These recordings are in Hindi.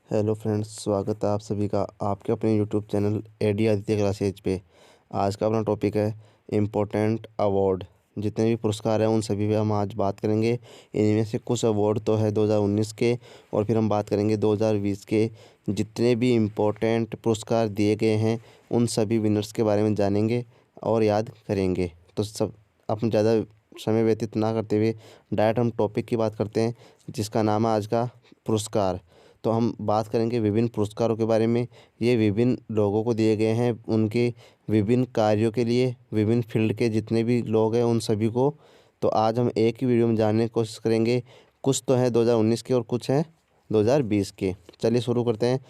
हेलो फ्रेंड्स, स्वागत है आप सभी का आपके अपने YouTube channel AD Aditya classes पे। आज का अपना टॉपिक है इम्पोर्टेंट अवार्ड। जितने भी पुरस्कार हैं उन सभी पे हम आज बात करेंगे। इनमें से कुछ अवार्ड तो है 2019 के, और फिर हम बात करेंगे 2020 के। जितने भी इम्पोर्टेंट पुरस्कार दिए गए हैं उन सभी विनर्स के बारे में जानेंगे और याद करेंगे। तो सब अपन ज़्यादा समय व्यतीत ना करते हुए डायरेक्ट हम टॉपिक की बात करते हैं, जिसका नाम है आज का पुरस्कार। तो हम बात करेंगे विभिन्न पुरस्कारों के बारे में। ये विभिन्न लोगों को दिए गए हैं उनके विभिन्न कार्यों के लिए, विभिन्न फील्ड के जितने भी लोग हैं उन सभी को। तो आज हम एक ही वीडियो में जानने की कोशिश करेंगे। कुछ तो हैं 2019 के और कुछ हैं 2020 के। चलिए शुरू करते हैं।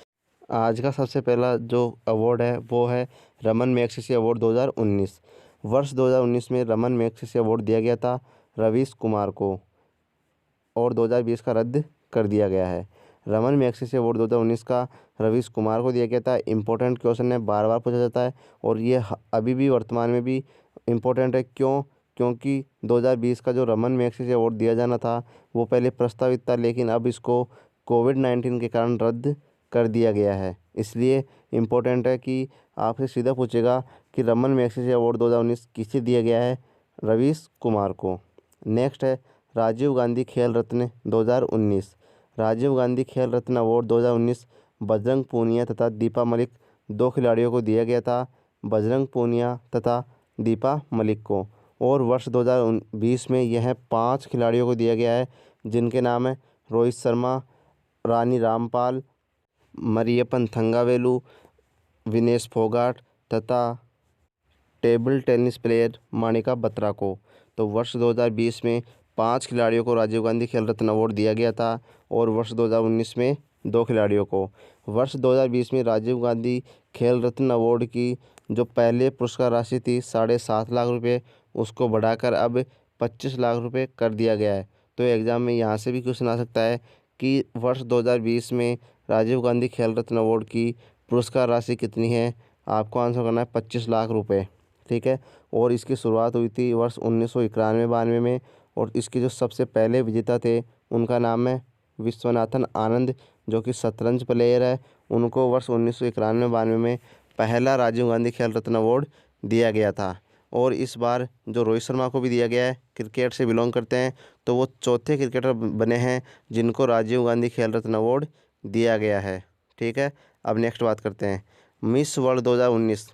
आज का सबसे पहला जो अवार्ड है वो है रमन मैग्सेसे अवार्ड 2019। वर्ष 2019 में रमन मैग्सेसे अवार्ड दिया गया था रवीश कुमार को, और 2020 का रद्द कर दिया गया है। रमन मैग्सेसे अवार्ड 2019 का रवीश कुमार को दिया गया था। इम्पोर्टेंट क्वेश्चन है, बार बार पूछा जाता है और ये अभी भी वर्तमान में भी इम्पोर्टेंट है। क्यों? क्योंकि 2020 का जो रमन मैग्सेसे अवार्ड दिया जाना था वो पहले प्रस्तावित था, लेकिन अब इसको कोविड-19 के कारण रद्द कर दिया गया है। इसलिए इम्पोर्टेंट है कि आपसे सीधा पूछेगा कि रमन मैग्सेसे अवार्ड 2019 किसे दिया गया है? रवीश कुमार को। नेक्स्ट है राजीव गांधी खेल रत्न 2019। राजीव गांधी खेल रत्न अवार्ड 2019 बजरंग पूनिया तथा दीपा मलिक, दो खिलाड़ियों को दिया गया था। बजरंग पूनिया तथा दीपा मलिक को। और वर्ष 2020 में यह 5 खिलाड़ियों को दिया गया है, जिनके नाम है रोहित शर्मा, रानी रामपाल, मरियप्पन थंगावेलु, विनेश फोगाट तथा table tennis player Manika Batra को। तो वर्ष 2020 में 5 खिलाड़ियों को राजीव गांधी खेल रत्न अवार्ड दिया गया था, और वर्ष 2019 में 2 खिलाड़ियों को। वर्ष 2020 में राजीव गांधी खेल रत्न अवार्ड की जो पहले पुरस्कार राशि थी 7.5 लाख रुपये, उसको बढ़ाकर अब 25 लाख रुपये कर दिया गया है। तो एग्ज़ाम में यहाँ से भी क्वेश्चन आ सकता है कि वर्ष 2020 में राजीव गांधी खेल रत्न अवार्ड की पुरस्कार राशि कितनी है? आपको आंसर करना है 25 लाख रुपये। ठीक है। और इसकी शुरुआत हुई थी वर्ष 1991-92 में, और इसके जो सबसे पहले विजेता थे उनका नाम है विश्वनाथन आनंद, जो कि शतरंज प्लेयर है। उनको वर्ष 1991-92 में पहला राजीव गांधी खेल रत्न अवार्ड दिया गया था। और इस बार जो रोहित शर्मा को भी दिया गया है, क्रिकेट से बिलोंग करते हैं, तो वो चौथे क्रिकेटर बने हैं जिनको राजीव गांधी खेल रत्न अवार्ड दिया गया है। ठीक है। अब नेक्स्ट बात करते हैं miss world 2019।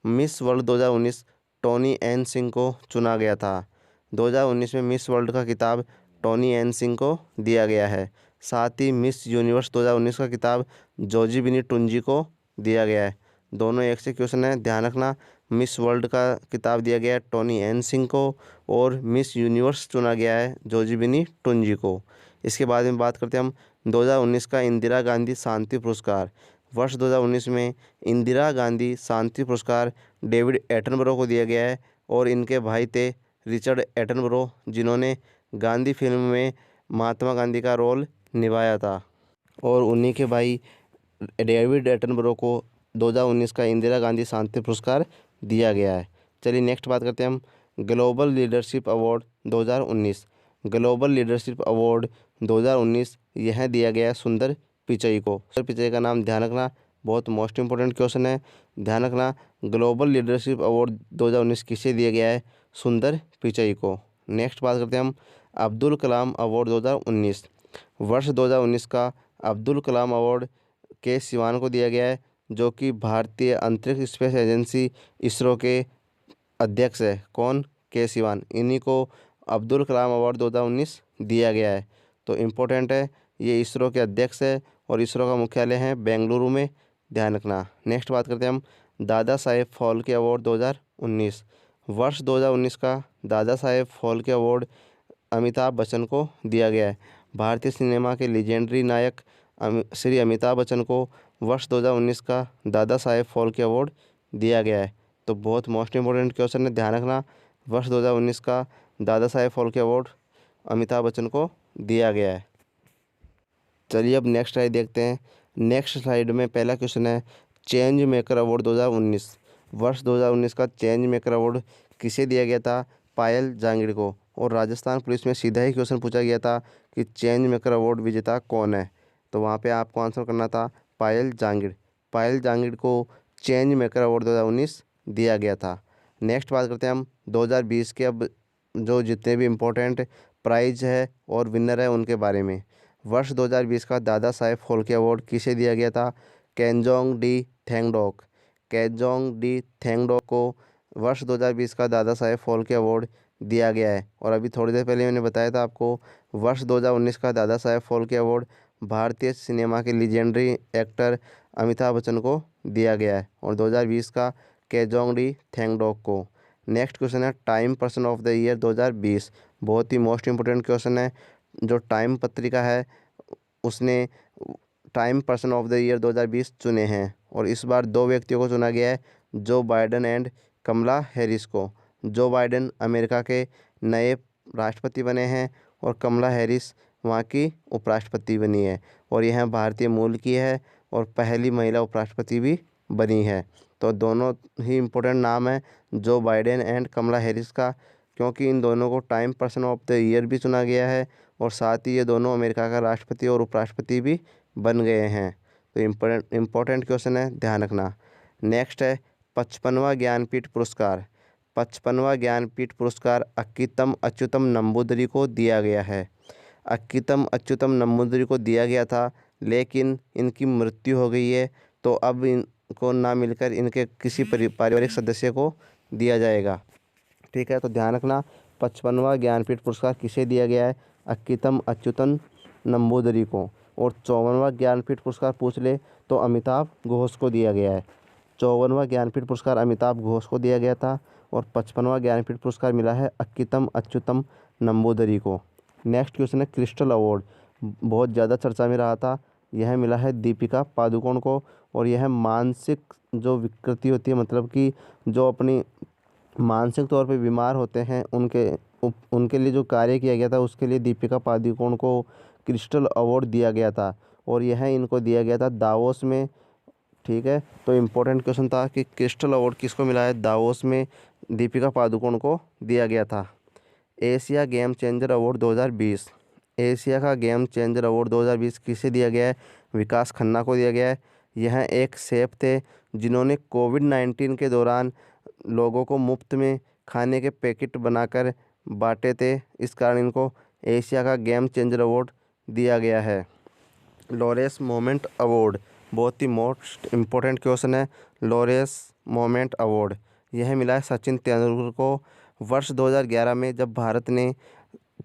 Miss world 2019 Tony N Singh को चुना गया था। 2019 में मिस वर्ल्ड का खिताब टोनी एन सिंह को दिया गया है। साथ ही मिस यूनिवर्स 2019 का खिताब जोजीबिनी टुंजी को दिया गया है। दोनों एक से क्वेश्चन है, ध्यान रखना। मिस वर्ल्ड का खिताब दिया गया है टोनी एन सिंह को, और मिस यूनिवर्स चुना गया है जोजीबिनी टुंजी को। इसके बाद में बात करते हैं हम 2019 का इंदिरा गांधी शांति पुरस्कार। वर्ष 2019 में इंदिरा गांधी शांति पुरस्कार डेविड एटनबरो को दिया गया है, और इनके भाई थे रिचर्ड एटनबरो, जिन्होंने गांधी फिल्म में महात्मा गांधी का रोल निभाया था, और उन्हीं के भाई डेविड एटनबरो को 2019 का इंदिरा गांधी शांति पुरस्कार दिया गया है। चलिए नेक्स्ट बात करते हैं हम global leadership award 2019। Global leadership award 2019 यह दिया गया है सुंदर पिचई को। सुंदर पिचई का नाम ध्यान रखना, बहुत मोस्ट इंपॉर्टेंट क्वेश्चन है, ध्यान रखना। ग्लोबल लीडरशिप अवार्ड 2019 किसे दिया गया है? सुंदर पिचई को। नेक्स्ट बात करते हैं हम अब्दुल कलाम अवार्ड 2019। वर्ष 2019 का अब्दुल कलाम अवार्ड के सिवान को दिया गया है, जो कि भारतीय अंतरिक्ष स्पेस एजेंसी इसरो के अध्यक्ष है। कौन? के सिवान। इन्हीं को अब्दुल कलाम अवार्ड 2019 दिया गया है। तो इम्पोर्टेंट है, ये इसरो के अध्यक्ष है और इसरो का मुख्यालय है बेंगलुरु में, ध्यान रखना। नेक्स्ट बात करते हैं हम दादा साहेब फाल्के अवार्ड 2019। वर्ष 2019 का दादा साहेब फाल्के अवार्ड अमिताभ बच्चन को दिया गया है। भारतीय सिनेमा के लीजेंडरी नायक श्री अमिताभ बच्चन को वर्ष 2019 का दादा साहेब फाल्के अवार्ड दिया गया है। तो बहुत मोस्ट इंपॉर्टेंट क्वेश्चन है, ध्यान रखना। वर्ष 2019 का दादा साहेब फाल्के अवार्ड अमिताभ बच्चन को दिया गया है। चलिए अब नेक्स्ट स्लाइड देखते हैं। नेक्स्ट स्लाइड में पहला क्वेश्चन है चेंज मेकर अवार्ड 2019। वर्ष 2019 का चेंज मेकर अवार्ड किसे दिया गया था? पायल जांगिड़ को। और राजस्थान पुलिस में सीधा ही क्वेश्चन पूछा गया था कि चेंज मेकर अवार्ड विजेता कौन है? तो वहाँ पे आपको आंसर करना था पायल जांगिड़। पायल जांगिड़ को चेंज मेकर अवार्ड 2019 दिया गया था। नेक्स्ट बात करते हैं हम 2020 के अब जो जितने भी इम्पोर्टेंट प्राइज है और विनर है उनके बारे में। वर्ष 2020 का दादा साहेब फाल्के अवार्ड किसे दिया गया था? केंजोंग डी थेंगडोक। केंजोंग डी थेंगडोक को वर्ष 2020 का दादा साहेब फाल्के अवार्ड दिया गया है। और अभी थोड़ी देर पहले मैंने बताया था आपको, वर्ष 2019 का दादा साहेब फाल्के अवार्ड भारतीय सिनेमा के लीजेंडरी एक्टर अमिताभ बच्चन को दिया गया है और 2020 का केजोंग डी थेंगडोक को। नेक्स्ट क्वेश्चन है time person of the year 2020। बहुत ही मोस्ट इम्पोर्टेंट क्वेश्चन है। जो टाइम पत्रिका है उसने time person of the year 2020 चुने हैं और इस बार 2 व्यक्तियों को चुना गया है, Joe Biden and Kamala Harris को। जो बाइडेन अमेरिका के नए राष्ट्रपति बने हैं और कमला हैरिस वहाँ की उपराष्ट्रपति बनी है और यह भारतीय मूल की है और पहली महिला उपराष्ट्रपति भी बनी है। तो दोनों ही इम्पोर्टेंट नाम है Joe Biden and Kamala Harris का, क्योंकि इन दोनों को time person of the year भी चुना गया है और साथ ही ये दोनों अमेरिका का राष्ट्रपति और उपराष्ट्रपति भी बन गए हैं। तो इम्पोर्टेंट क्वेश्चन है, ध्यान रखना। नेक्स्ट है 55वां ज्ञानपीठ पुरस्कार। 55वां ज्ञानपीठ पुरस्कार अक्कीतम अच्युतम नंबूदरी को दिया गया है। अक्कीतम अच्युतम नंबूदरी को दिया गया था लेकिन इनकी मृत्यु हो गई है, तो अब इनको ना मिलकर इनके किसी पारिवारिक सदस्य को दिया जाएगा। ठीक है, तो ध्यान रखना 55वां ज्ञानपीठ पुरस्कार किसे दिया गया है? अक्कीतम अच्युतन नंबूदरी को। और 54वां ज्ञानपीठ पुरस्कार पूछ ले तो अमिताभ घोष को दिया गया है। 54वां ज्ञानपीठ पुरस्कार अमिताभ घोष को दिया गया था और 55वां ज्ञानपीठ पुरस्कार मिला है अक्कीतम अच्युतम नंबूदरी को। नेक्स्ट क्वेश्चन है क्रिस्टल अवार्ड। बहुत ज़्यादा चर्चा में रहा था। यह मिला है दीपिका पादुकोण को और यह मानसिक जो विकृति होती है, मतलब कि जो अपनी मानसिक तौर पे बीमार होते हैं उनके लिए जो कार्य किया गया था उसके लिए दीपिका पादुकोण को क्रिस्टल अवार्ड दिया गया था और यह इनको दिया गया था दावोस में। ठीक है, तो इम्पोर्टेंट क्वेश्चन था कि क्रिस्टल अवार्ड किसको मिला है? दावोस में दीपिका पादुकोण को दिया गया था। Asia game changer award 2020। Asia का गेम चेंजर अवार्ड 2020 किसे दिया गया है? विकास खन्ना को दिया गया है। यह एक शेफ थे जिन्होंने कोविड-19 के दौरान लोगों को मुफ्त में खाने के पैकेट बनाकर बांटे थे, इस कारण इनको एशिया का गेम चेंजर अवार्ड दिया गया है। लॉरेस मोमेंट अवार्ड बहुत ही मोस्ट इम्पोर्टेंट क्वेश्चन है। लॉरेस मोमेंट अवार्ड यह मिला है सचिन तेंदुलकर को। वर्ष 2011 में जब भारत ने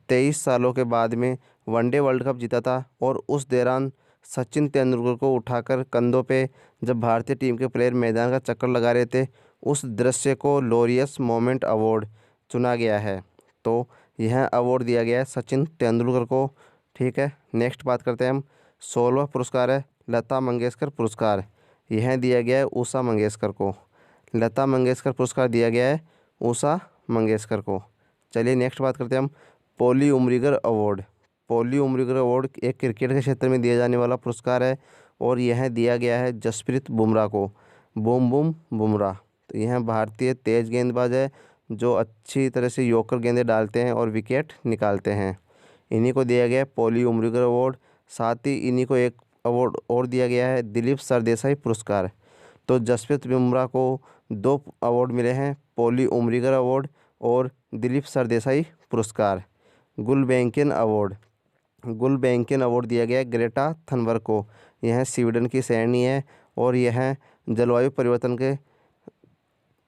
23 सालों के बाद में वनडे वर्ल्ड कप जीता था और उस दौरान सचिन तेंदुलकर को उठाकर कंधों पे जब भारतीय टीम के प्लेयर मैदान का चक्कर लगा रहे थे, उस दृश्य को लॉरियस मोमेंट अवार्ड चुना गया है। तो यह अवार्ड दिया गया है सचिन तेंदुलकर को। ठीक है, नेक्स्ट बात करते हैं हम। 16वां पुरस्कार है लता मंगेशकर पुरस्कार। यह दिया गया है उषा मंगेशकर को। लता मंगेशकर पुरस्कार दिया गया है उषा मंगेशकर को। चलिए नेक्स्ट बात करते हैं हम पॉली उमरिगर अवार्ड। पॉली उमरिगर अवार्ड एक क्रिकेट के क्षेत्र में दिया जाने वाला पुरस्कार है और यह दिया गया है जसप्रीत बुमराह को। Boom boom Bumrah. तो यह भारतीय तेज गेंदबाज है जो अच्छी तरह से यॉर्कर गेंदें डालते हैं और विकेट निकालते हैं। इन्हीं को दिया गया है पॉली उमरिगर अवार्ड। साथ ही इन्हीं को एक अवार्ड और दिया गया है दिलीप सरदेसाई पुरस्कार। तो जसप्रीत बुमराह को 2 अवार्ड मिले हैं, पॉली उमरिगर अवार्ड और दिलीप सरदेसाई पुरस्कार। गुलबैंकियन अवार्ड। गुलबैंकियन अवार्ड दिया गया है ग्रेटा थनबर्ग को। यह स्वीडन की सैनी है और यह जलवायु परिवर्तन के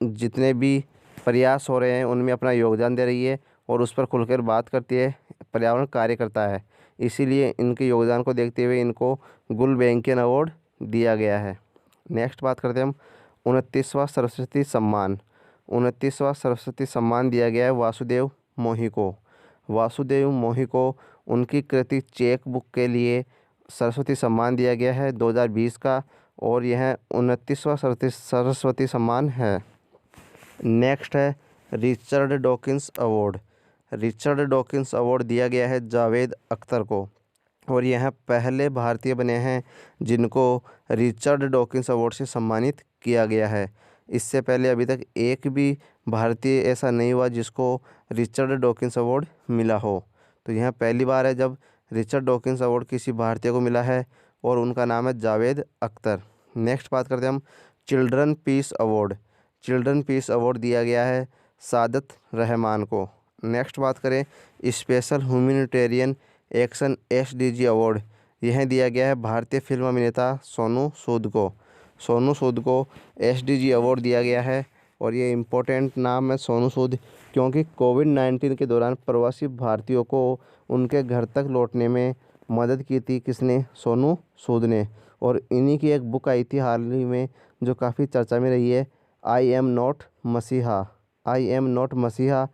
जितने भी प्रयास हो रहे हैं उनमें अपना योगदान दे रही है और उस पर खुलकर बात करती है, पर्यावरण कार्य करता है। इसीलिए इनके योगदान को देखते हुए इनको गुलबैंकियन अवार्ड दिया गया है। नेक्स्ट बात करते हैं हम 29वां सरस्वती सम्मान। 29वां सरस्वती सम्मान दिया गया है वासुदेव मोही को। वासुदेव मोही को उनकी कृति चेक बुक के लिए सरस्वती सम्मान दिया गया है 2020 का और यह 29वां सरस्वती सम्मान है। नेक्स्ट है Richard Dawkins award. Richard Dawkins award दिया गया है जावेद अख्तर को और यह पहले भारतीय बने हैं जिनको रिचर्ड डॉकिंस अवार्ड से सम्मानित किया गया है। इससे पहले अभी तक एक भी भारतीय ऐसा नहीं हुआ जिसको रिचर्ड डॉकिंस अवार्ड मिला हो। तो यह पहली बार है जब रिचर्ड डॉकिंस अवार्ड किसी भारतीय को मिला है और उनका नाम है जावेद अख्तर। नेक्स्ट बात करते हैं हम children peace award. Children peace award दिया गया है सादत रहमान को। नेक्स्ट बात करें special humanitarian action SDG award, यह दिया गया है भारतीय फिल्म अभिनेता सोनू सूद को। सोनू सूद को SDG अवार्ड दिया गया है और ये इम्पोर्टेंट नाम है सोनू सूद, क्योंकि कोविड-19 के दौरान प्रवासी भारतीयों को उनके घर तक लौटने में मदद की थी किसने? सोनू सूद ने। और इन्हीं की एक बुक आई थी हाल ही में जो काफ़ी चर्चा में रही है, आई एम नॉट मसीहा। आई एम नॉट मसीहा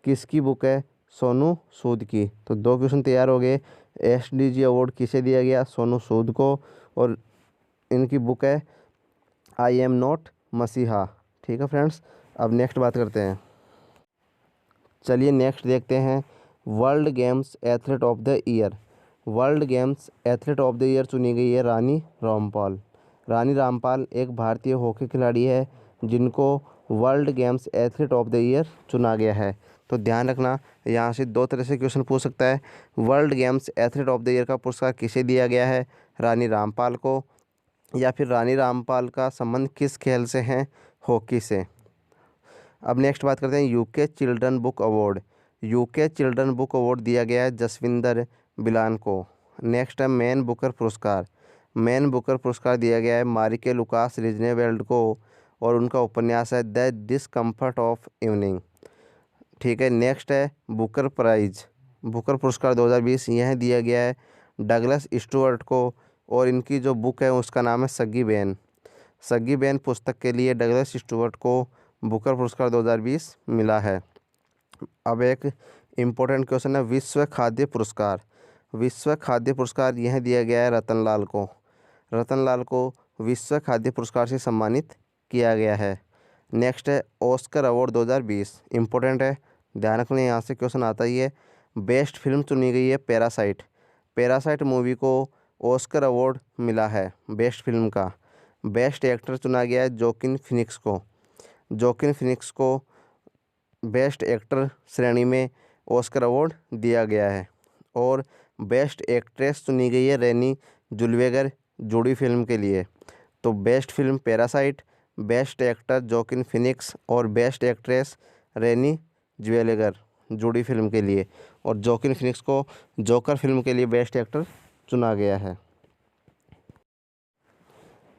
किसकी बुक है? सोनू सूद की। तो 2 क्वेश्चन तैयार हो गए। SDG अवार्ड किसे दिया गया? सोनू सूद को। और इनकी बुक है आई एम नॉट मसीहा। ठीक है फ्रेंड्स, अब नेक्स्ट बात करते हैं। चलिए नेक्स्ट देखते हैं world games athlete of the year. World games athlete of the year चुनी गई है रानी रामपाल। रानी रामपाल एक भारतीय हॉकी खिलाड़ी है जिनको world games athlete of the year चुना गया है। तो ध्यान रखना, यहाँ से 2 तरह से क्वेश्चन पूछ सकता है। World games athlete of the year का पुरस्कार किसे दिया गया है? रानी रामपाल को। या फिर रानी रामपाल का संबंध किस खेल से है? हॉकी से। अब नेक्स्ट बात करते हैं UK children book award. UK children book award दिया गया है जसविंदर बिलान को। नेक्स्ट है मैन बुकर पुरस्कार। मैन बुकर पुरस्कार दिया गया है मारिके लुकास रिजनेवेल्ड को और उनका उपन्यास है द डिस्कम्फर्ट ऑफ इवनिंग। ठीक है, नेक्स्ट है बुकर प्राइज। बुकर पुरस्कार 2020 यह दिया गया है डगलस स्टुअर्ट को और इनकी जो बुक है उसका नाम है सग्गी बेन। सग्गी बेन पुस्तक के लिए डगलस स्टुअर्ट को बुकर पुरस्कार 2020 मिला है। अब एक इम्पोर्टेंट क्वेश्चन है विश्व खाद्य पुरस्कार। विश्व खाद्य पुरस्कार यह दिया गया है रतनलाल को। रतनलाल को विश्व खाद्य पुरस्कार से सम्मानित किया गया है। नेक्स्ट है ऑस्कर अवार्ड 2020, इम्पोर्टेंट है, ध्यान रखना, यहाँ से क्वेश्चन आता ही है। बेस्ट फिल्म चुनी गई है पैरासाइट। पैरासाइट मूवी को ऑस्कर अवार्ड मिला है बेस्ट फिल्म का। बेस्ट एक्टर चुना गया है जोकिन फिनिक्स को। जोकिन फिनिक्स को बेस्ट एक्टर श्रेणी में ऑस्कर अवार्ड दिया गया है। और बेस्ट एक्ट्रेस चुनी गई है रेनी जुलवेगर जूडी फिल्म के लिए। तो best film parasite, best actor Joaquin Phoenix और बेस्ट एक्ट्रेस रेनी ज्वेलेगर जूडी फिल्म के लिए। और जोकिन फिनिक्स को जोकर फिल्म के लिए बेस्ट एक्टर चुना गया है।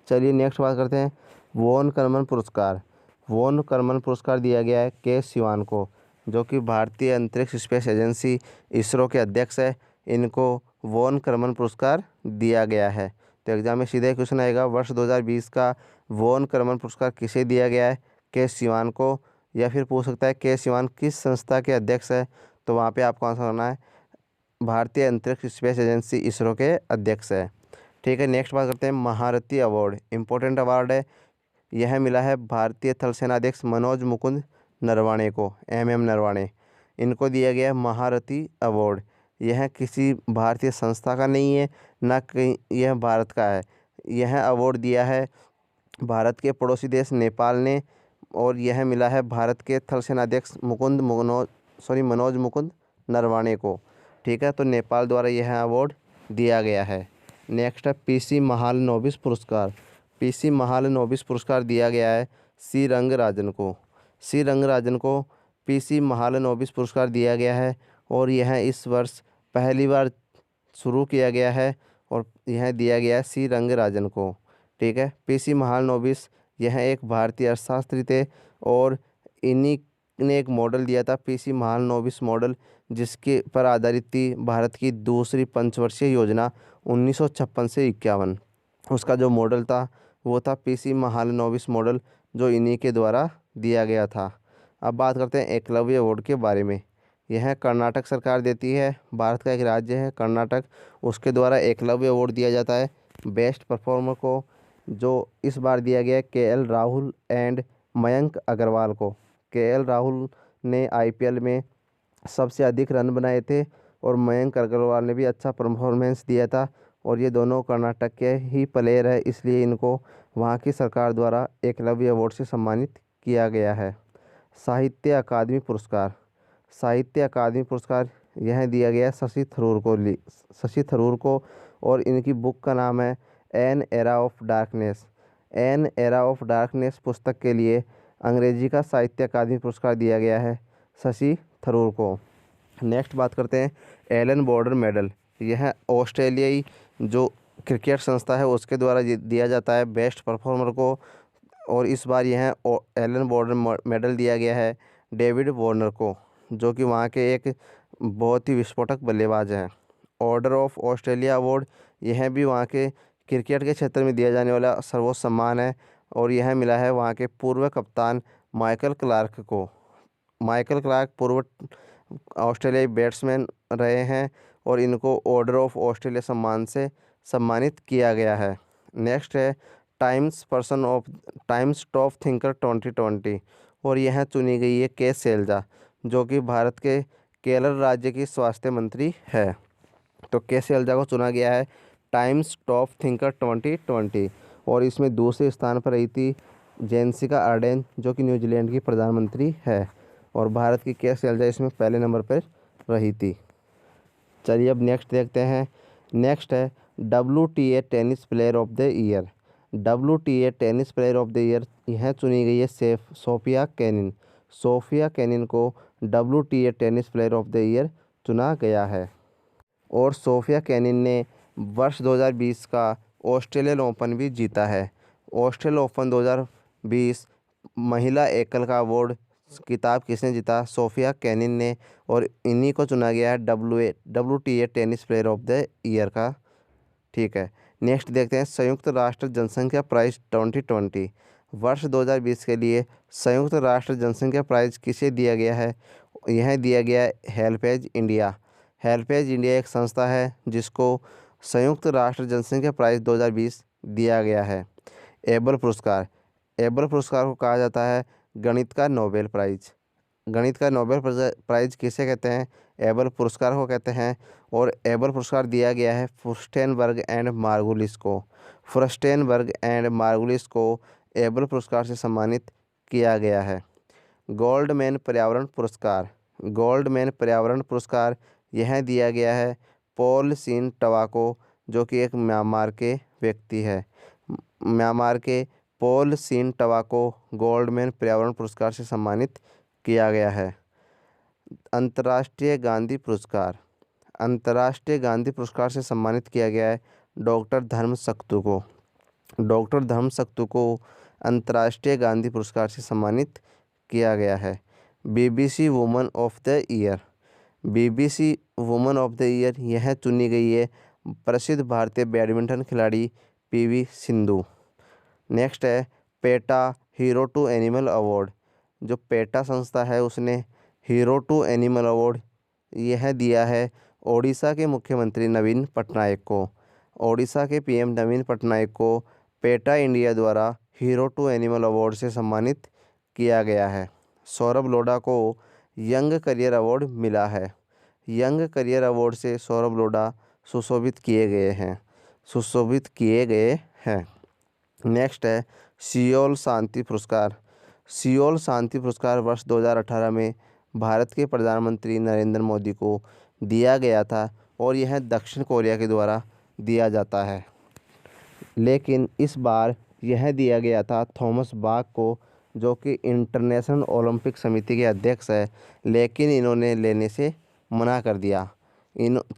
चलिए नेक्स्ट बात करते हैं वॉन करमन पुरस्कार। वॉन करमन पुरस्कार दिया गया है के सिवान को, जो कि भारतीय अंतरिक्ष स्पेस एजेंसी इसरो के अध्यक्ष है। इनको वॉन करमन पुरस्कार दिया गया है। तो एग्जाम में सीधे क्वेश्चन आएगा वर्ष 2020 का वॉन करमन पुरस्कार किसे दिया गया है? के सिवान को। या फिर पूछ सकता है के सिवान किस संस्था के अध्यक्ष है? तो वहाँ पे आपको आंसर करना है भारतीय अंतरिक्ष स्पेस एजेंसी इसरो के अध्यक्ष है। ठीक है, नेक्स्ट बात करते हैं महारथी अवार्ड। इम्पोर्टेंट अवार्ड है, यह मिला है भारतीय थल सेनाध्यक्ष मनोज मुकुंद नरवाणे को, MM नरवाणे। इनको दिया गया है महारथी अवार्ड। यह किसी भारतीय संस्था का नहीं है, ना कहीं यह भारत का है। यह अवार्ड दिया है भारत के पड़ोसी देश नेपाल ने और यह मिला है भारत के थल सेनाध्यक्ष मनोज मुकुंद नरवाणे को। ठीक है, तो नेपाल द्वारा यह अवार्ड दिया गया है। नेक्स्ट है PC महालनोबिस पुरस्कार। PC महालनोबिस पुरस्कार दिया गया है सी रंगराजन को। सी रंगराजन को PC महालनोबिस पुरस्कार दिया गया है और यह इस वर्ष पहली बार शुरू किया गया है और यह दिया गया है सी रंगराजन को। ठीक है, PC महालनोबिस यह एक भारतीय अर्थशास्त्री थे और इन्हीं ने एक मॉडल दिया था PC महालनोबिस मॉडल, जिसके पर आधारित थी भारत की दूसरी पंचवर्षीय योजना 1956 से 51। उसका जो मॉडल था वो था PC महालनोबिस मॉडल, जो इन्हीं के द्वारा दिया गया था। अब बात करते हैं एकलव्य अवार्ड के बारे में। यह कर्नाटक सरकार देती है, भारत का एक राज्य है कर्नाटक, उसके द्वारा एकलव्य अवार्ड दिया जाता है बेस्ट परफॉर्मर को, जो इस बार दिया गया है KL राहुल एंड मयंक अग्रवाल को। KL राहुल ने IPL में सबसे अधिक रन बनाए थे और मयंक अग्रवाल ने भी अच्छा परफॉर्मेंस दिया था और ये दोनों कर्नाटक के ही प्लेयर है, इसलिए इनको वहाँ की सरकार द्वारा एकलव्य अवार्ड से सम्मानित किया गया है। साहित्य अकादमी पुरस्कार। साहित्य अकादमी पुरस्कार यह दिया गया शशि थरूर को। शशि थरूर को और इनकी बुक का नाम है an era of darkness. An era of darkness पुस्तक के लिए अंग्रेजी का साहित्य अकादमी पुरस्कार दिया गया है शशि थरूर को। नेक्स्ट बात करते हैं एलन बॉर्डर मेडल। यह ऑस्ट्रेलियाई जो क्रिकेट संस्था है उसके द्वारा दिया जाता है बेस्ट परफॉर्मर को, और इस बार यह एलन बॉर्डर मेडल दिया गया है डेविड वार्नर को, जो कि वहाँ के एक बहुत ही विस्फोटक बल्लेबाज हैं। ऑर्डर ऑफ ऑस्ट्रेलिया अवार्ड, यह भी वहाँ के क्रिकेट के क्षेत्र में दिया जाने वाला सर्वोच्च सम्मान है, और यह मिला है वहाँ के पूर्व कप्तान माइकल क्लार्क को। माइकल क्लार्क पूर्व ऑस्ट्रेलियाई बैट्समैन रहे हैं और इनको ऑर्डर ऑफ ऑस्ट्रेलिया सम्मान से सम्मानित किया गया है। नेक्स्ट है टाइम्स टॉप थिंकर 2020, और यह चुनी गई है के शैलजा, जो कि भारत के केरल राज्य की स्वास्थ्य मंत्री है। तो के शैलजा को चुना गया है टाइम्स टॉप थिंकर 2020, और इसमें दूसरे स्थान पर रही थी जेसिका आर्डेन, जो कि न्यूजीलैंड की प्रधानमंत्री है, और भारत की के शैलजा इसमें पहले नंबर पर रही थी। चलिए अब नेक्स्ट देखते हैं। नेक्स्ट है WTA tennis player of the year. WTA tennis player of the year यह चुनी गई है सोफिया केनिन। सोफिया केनिन को WTA tennis player of the year चुना गया है। और सोफिया केनिन ने वर्ष 2020 का ऑस्ट्रेलियन ओपन भी जीता है। ऑस्ट्रेलियन ओपन 2020 महिला एकल का अवार्ड किताब किसने जीता? सोफिया केनिन ने, और इन्हीं को चुना गया है WTA tennis player of the year का। ठीक है, नेक्स्ट देखते हैं संयुक्त राष्ट्र जनसंख्या प्राइज 2020। वर्ष 2020 के लिए संयुक्त राष्ट्र जनसंख्या प्राइज किसे दिया गया है? यह दिया गया है हेल्पेज इंडिया। हेल्पेज इंडिया एक संस्था है जिसको संयुक्त राष्ट्र जनसंख्या प्राइज 2020 दिया गया है। एबल पुरस्कार, एबल पुरस्कार को कहा जाता है गणित का नोबेल प्राइज। गणित का नोबेल प्राइज किसे कहते हैं? एबल पुरस्कार को कहते हैं, और एबल पुरस्कार दिया गया है फुर्स्टेनबर्ग एंड मार्गुलिस को। फुर्स्टेनबर्ग एंड मार्गुलिस को एबल पुरस्कार से सम्मानित किया गया है। गोल्डमैन पर्यावरण पुरस्कार, गोल्डमैन पर्यावरण पुरस्कार यह दिया गया है पॉल सीन टवाको, जो कि एक म्यांमार के व्यक्ति है। म्यांमार के पॉल सीन टवाको गोल्डमैन पर्यावरण पुरस्कार से सम्मानित किया गया है। अंतर्राष्ट्रीय गांधी पुरस्कार, अंतर्राष्ट्रीय गांधी पुरस्कार से सम्मानित किया गया है डॉक्टर धर्मशक्तु को। डॉक्टर धर्मशक्तु को अंतर्राष्ट्रीय गांधी पुरस्कार से सम्मानित किया गया है। BBC woman of the year, BBC woman of the year यह चुनी गई है प्रसिद्ध भारतीय बैडमिंटन खिलाड़ी PV सिंधु। नेक्स्ट है PETA hero to animal award. जो पेटा संस्था है उसने हीरो टू एनिमल अवार्ड यह दिया है ओडिशा के मुख्यमंत्री नवीन पटनायक को। ओडिशा के PM नवीन पटनायक को पेटा इंडिया द्वारा हीरो टू एनिमल अवार्ड से सम्मानित किया गया है। सौरभ लोढ़ा को यंग करियर अवार्ड मिला है। यंग करियर अवार्ड से सौरभ लोढ़ा सुशोभित किए गए हैं। नेक्स्ट है सियोल शांति पुरस्कार। सियोल शांति पुरस्कार वर्ष 2018 में भारत के प्रधानमंत्री नरेंद्र मोदी को दिया गया था, और यह दक्षिण कोरिया के द्वारा दिया जाता है, लेकिन इस बार यह दिया गया था थॉमस बाक को, जो कि इंटरनेशनल ओलंपिक समिति के अध्यक्ष है, लेकिन इन्होंने लेने से मना कर दिया।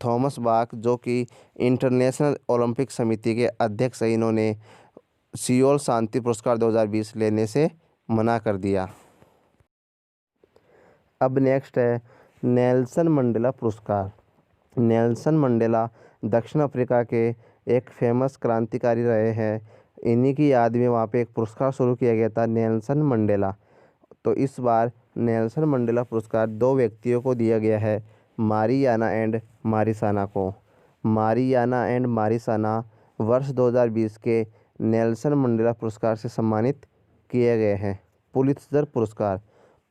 थॉमस बाक जो कि इंटरनेशनल ओलंपिक समिति के अध्यक्ष है, इन्होंने सियोल शांति पुरस्कार 2020 लेने से मना कर दिया। अब नेक्स्ट है नेल्सन मंडेला पुरस्कार। नेल्सन मंडेला दक्षिण अफ्रीका के एक फेमस क्रांतिकारी रहे हैं। इन्हीं की याद में वहाँ पे एक पुरस्कार शुरू किया गया था नेल्सन मंडेला। तो इस बार नेल्सन मंडेला पुरस्कार 2 व्यक्तियों को दिया गया है, मारियाना एंड मारिसाना को। मारियाना एंड मारिसाना वर्ष 2020 के नेल्सन मंडेला पुरस्कार से सम्मानित किए गए हैं। पुलित्जर पुरस्कार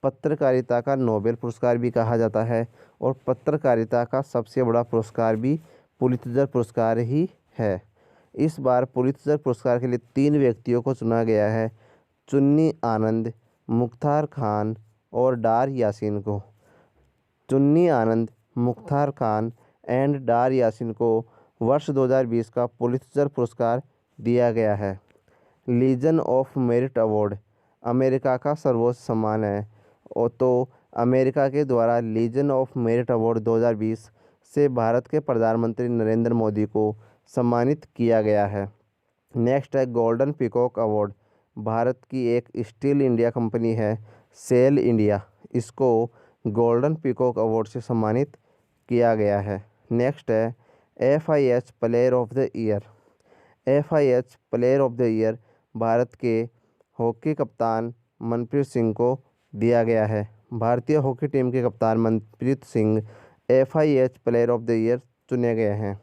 पत्रकारिता का नोबेल पुरस्कार भी कहा जाता है, और पत्रकारिता का सबसे बड़ा पुरस्कार भी पुलित्जर पुरस्कार ही है। इस बार पुलित्जर पुरस्कार के लिए 3 व्यक्तियों को चुना गया है, चुन्नी आनंद, मुख्तार खान और डार यासीन को। चुन्नी आनंद, मुख्तार खान एंड डार यासीन को वर्ष 2020 का पुलित्ज़र पुरस्कार दिया गया है। Legion of Merit award America का सर्वोच्च सम्मान है और तो अमेरिका के द्वारा लीजन ऑफ मेरिट अवार्ड 2020 से भारत के प्रधानमंत्री नरेंद्र मोदी को सम्मानित किया गया है। नेक्स्ट है गोल्डन पीकॉक अवार्ड। भारत की एक स्टील इंडिया कंपनी है सेल इंडिया, इसको गोल्डन पीकॉक अवार्ड से सम्मानित किया गया है। नेक्स्ट है FIH player of the year. FIH player of the year Bharat के हॉकी कप्तान मनप्रीत सिंह को दिया गया है। भारतीय हॉकी टीम के कप्तान Manpreet Singh FIH player of the year चुने गए हैं।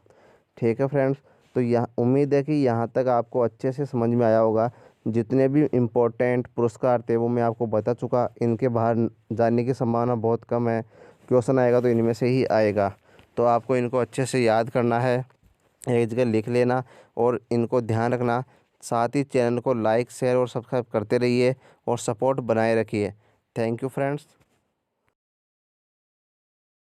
ठीक है फ्रेंड्स, तो यह उम्मीद है कि यहाँ तक आपको अच्छे से समझ में आया होगा। जितने भी इम्पोर्टेंट पुरस्कार थे वो मैं आपको बता चुका। इनके बाहर जाने की संभावना बहुत कम है। क्वेश्चन आएगा तो इनमें से ही आएगा, तो आपको इनको अच्छे से याद करना है, एक जगह लिख लेना और इनको ध्यान रखना। साथ ही चैनल को लाइक शेयर और सब्सक्राइब करते रहिए और सपोर्ट बनाए रखिए। Thank you friends.